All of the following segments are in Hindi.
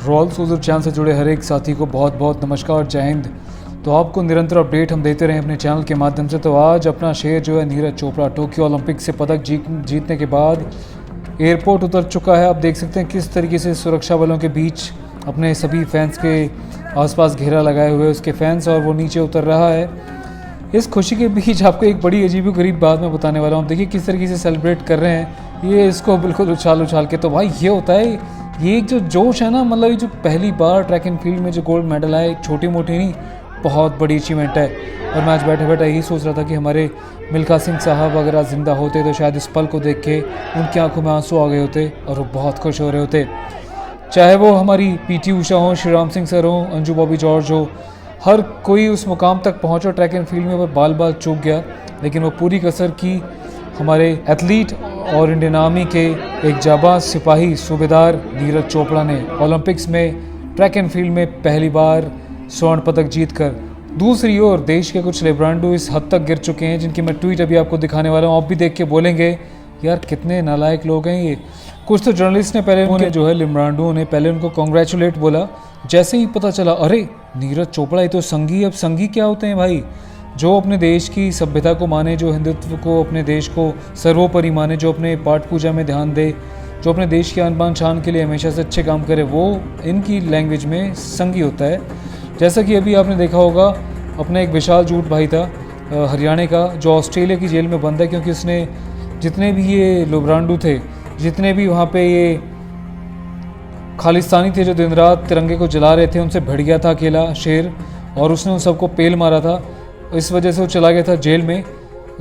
रॉयल सोल्जर चैनल से जुड़े हर एक साथी को बहुत बहुत नमस्कार, जय हिंद। तो आपको निरंतर अपडेट हम देते रहे अपने चैनल के माध्यम से। तो आज अपना शेर जो है नीरज चोपड़ा टोक्यो ओलंपिक से पदक जीतने के बाद एयरपोर्ट उतर चुका है। आप देख सकते हैं किस तरीके से सुरक्षा बलों के बीच अपने सभी फैंस के आसपास घेरा लगाए हुए उसके फैंस, और वो नीचे उतर रहा है। इस खुशी के बीच आपको एक बड़ी अजीब गरीब बात मैं बताने वाला हूँ। देखिए किस तरीके से सेलिब्रेट कर रहे हैं ये, इसको बिल्कुल उछाल के। तो भाई ये होता है, ये एक जो जोश है ना, मतलब ये जो पहली बार ट्रैक एंड फील्ड में जो गोल्ड मेडल आए, छोटी मोटी नहीं, बहुत बड़ी अचीवमेंट है। और मैं आज बैठे बैठे यही सोच रहा था कि हमारे मिल्खा सिंह साहब अगर आज ज़िंदा होते तो शायद इस पल को देख के उनकी आंखों में आंसू आ गए होते और वो बहुत खुश हो रहे होते। चाहे वो हमारी पीटी उषा हो, श्री राम सिंह सर हो, अंजू बॉबी जॉर्ज हो, हर कोई उस मुकाम तक पहुंचा ट्रैक एंड फील्ड में, वो बाल बाल चूक गया, लेकिन वो पूरी कसर की हमारे एथलीट और इंडियन आर्मी के एक जाबाज सिपाही सूबेदार नीरज चोपड़ा ने ओलंपिक्स में ट्रैक एंड फील्ड में पहली बार स्वर्ण पदक जीतकर। दूसरी ओर देश के कुछ लेब्रांडो इस हद तक गिर चुके हैं जिनकी मैं ट्वीट अभी आपको दिखाने वाला हूँ। आप भी देख के बोलेंगे यार कितने नालायक लोग हैं ये। कुछ तो जर्नलिस्ट ने पहले उन्हें जो है लिम्रांडो ने पहले उनको कॉन्ग्रेचुलेट बोला, जैसे ही पता चला अरे नीरज चोपड़ा ये तो संघी। अब संघी क्या होते हैं भाई? जो अपने देश की सभ्यता को माने, जो हिंदुत्व को, अपने देश को सर्वोपरि माने, जो अपने पाठ पूजा में ध्यान दे, जो अपने देश की आन बान शान के लिए हमेशा से अच्छे काम करे, वो इनकी लैंग्वेज में संघी होता है। जैसा कि अभी आपने देखा होगा अपना एक विशाल जूट भाई था हरियाणा का, जो ऑस्ट्रेलिया की जेल में बंद है क्योंकि उसने जितने भी ये लोब्रांडू थे, जितने भी वहाँ पे ये खालिस्तानी थे जो दिन रात तिरंगे को जला रहे थे, उनसे भिड़ गया था अकेला शेर और उसने उन सबको पेल मारा था। इस वजह से वो चला गया था जेल में।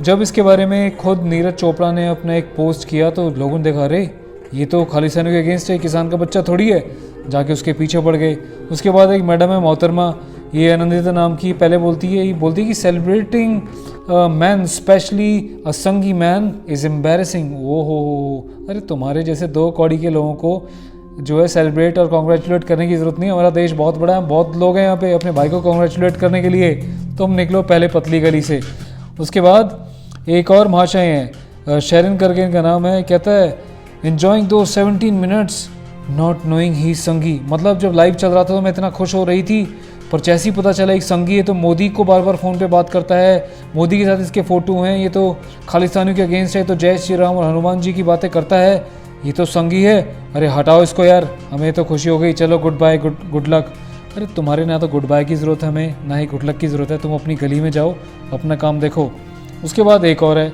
जब इसके बारे में खुद नीरज चोपड़ा ने अपना एक पोस्ट किया तो लोगों ने देखा अरे ये तो खालिस्तानियों के अगेंस्ट है, किसान का बच्चा थोड़ी है, जाके उसके पीछे पड़ गए। उसके बाद एक मैडम है मोहतरमा, ये आनंदिता नाम की, पहले बोलती है कि सेलिब्रेटिंग मैन स्पेशली अ संगी मैन इज़ एम्बेरसिंग। ओ हो, अरे तुम्हारे जैसे दो कौड़ी के लोगों को जो है सेलिब्रेट और कॉन्ग्रेचुलेट करने की ज़रूरत नहीं है। हमारा देश बहुत बड़ा है, बहुत लोग हैं यहाँ पे अपने भाई को कॉन्ग्रेचुलेट करने के लिए। तुम निकलो पहले पतली गली से। उसके बाद एक और महाशय हैं, शेरन करके इनका नाम है, कहता है एन्जॉइंग दो 17 मिनट्स नॉट नोइंग ही संगी। मतलब जब लाइव चल रहा था तो मैं इतना खुश हो रही थी, पर जैसे ही पता चला एक संगी है तो मोदी को बार बार फ़ोन पे बात करता है, मोदी के साथ इसके फ़ोटो हैं, ये तो खालिस्तानियों के अगेंस्ट है, तो जय श्री राम और हनुमान जी की बातें करता है, ये तो संगी है। अरे हटाओ इसको यार, हमें तो खुशी हो गई, चलो गुड बाय, गुड लक। अरे तुम्हारे ना तो गुड बाय की ज़रूरत है हमें, ना ही गुड लक की ज़रूरत है। तुम अपनी गली में जाओ, अपना काम देखो। उसके बाद एक और है,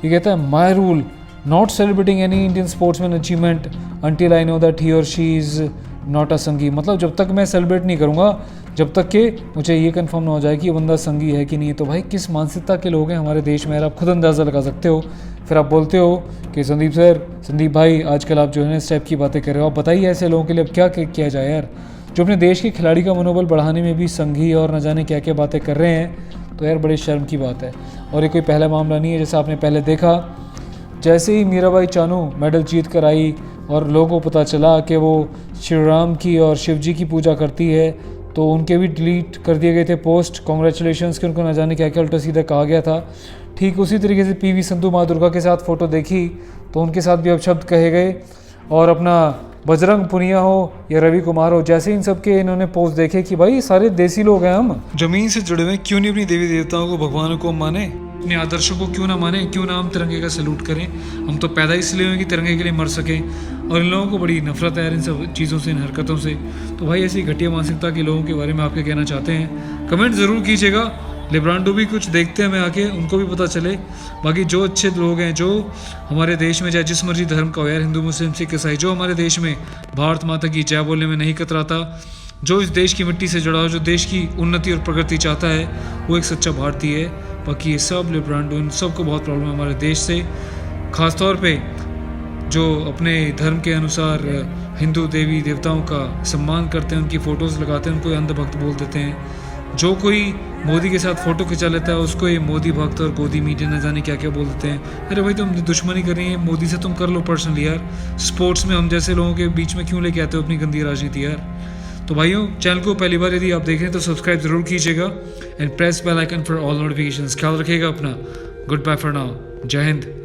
ये कहता है my rule not celebrating any Indian sportsman achievement until I know that he और शी इज़ नॉट अ संगी। मतलब जब तक मैं सेलिब्रेट नहीं करूँगा जब तक कि मुझे ये कंफर्म ना हो जाए कि ये बंदा संगी है कि नहीं है। तो भाई किस मानसिकता के लोग हैं हमारे देश में यार, आप खुद अंदाज़ा लगा सकते हो। फिर आप बोलते हो कि संदीप भाई आजकल आप जो है इस टाइप की बातें कर रहे हो। आप बताइए ऐसे लोगों के लिए अब क्या किया जाए यार, जो अपने देश के खिलाड़ी का मनोबल बढ़ाने में भी संघी और न जाने क्या क्या बातें कर रहे हैं। तो यार बड़े शर्म की बात है। और ये कोई पहला मामला नहीं है, जैसा आपने पहले देखा, जैसे ही मीराबाई चानू मेडल जीत कर आई और लोगों को पता चला कि वो श्री राम की और शिव जी की पूजा करती है, तो उनके भी डिलीट कर दिए गए थे पोस्ट कॉन्ग्रेचुलेशंस के, उनको न जाने क्या क्या उल्टा सीधा कहा गया था। ठीक उसी तरीके से पीवी संधू माँ दुर्गा के साथ फ़ोटो देखी तो उनके साथ भी अपशब्द कहे गए। और अपना बजरंग पुनिया हो या रवि कुमार हो, जैसे इन सब के इन्होंने पोस्ट देखे कि भाई सारे देसी लोग हैं, हम जमीन से जुड़े हुए, क्यों नहीं अपनी देवी देवताओं को, भगवानों को माने, अपने आदर्शों को क्यों ना माने, क्यों ना हम तिरंगे का सैल्यूट करें। हम तो पैदा इसलिए हुए कि तिरंगे के लिए मर सकें, और इन लोगों को बड़ी नफरत है यार इन सब चीज़ों से, इन हरकतों से। तो भाई ऐसी घटिया मानसिकता के लोगों के बारे में आप क्या कहना चाहते हैं, कमेंट ज़रूर कीजिएगा। लिब्रांडो भी कुछ देखते हैं हमें आके, उनको भी पता चले। बाकी जो अच्छे लोग हैं जो हमारे देश में, चाहे जिस मर्जी धर्म का हो यार, हिंदू मुस्लिम सिख ईसाई, जो हमारे देश में भारत माता की जय बोलने में नहीं कतराता, जो इस देश की मिट्टी से जुड़ा हो, जो देश की उन्नति और प्रगति चाहता है, वो एक सच्चा भारतीय है। बाकी ये सब लिब्रांडो, इन सबको बहुत प्रॉब्लम है हमारे देश से, ख़ासतौर पे जो अपने धर्म के अनुसार हिंदू देवी देवताओं का सम्मान करते हैं, उनकी फ़ोटोज़ लगाते हैं, उनको अंधभक्त बोल देते हैं। जो कोई मोदी के साथ फ़ोटो खिंचा लेता है उसको ये मोदी भक्त और गोदी मीडिया न जाने क्या क्या बोल देते हैं। अरे भाई तुम दुश्मनी कर रही है मोदी से, तुम कर लो पर्सनली यार, स्पोर्ट्स में हम जैसे लोगों के बीच में क्यों लेके आते हो अपनी गंदी राजनीति यार। तो भाइयों चैनल को पहली बार यदि आप देख रहे हैं तो सब्सक्राइब जरूर कीजिएगा and press bell icon for all notifications. ख्याल रखिएगा अपना। गुड बाय फॉर नाउ, जय हिंद।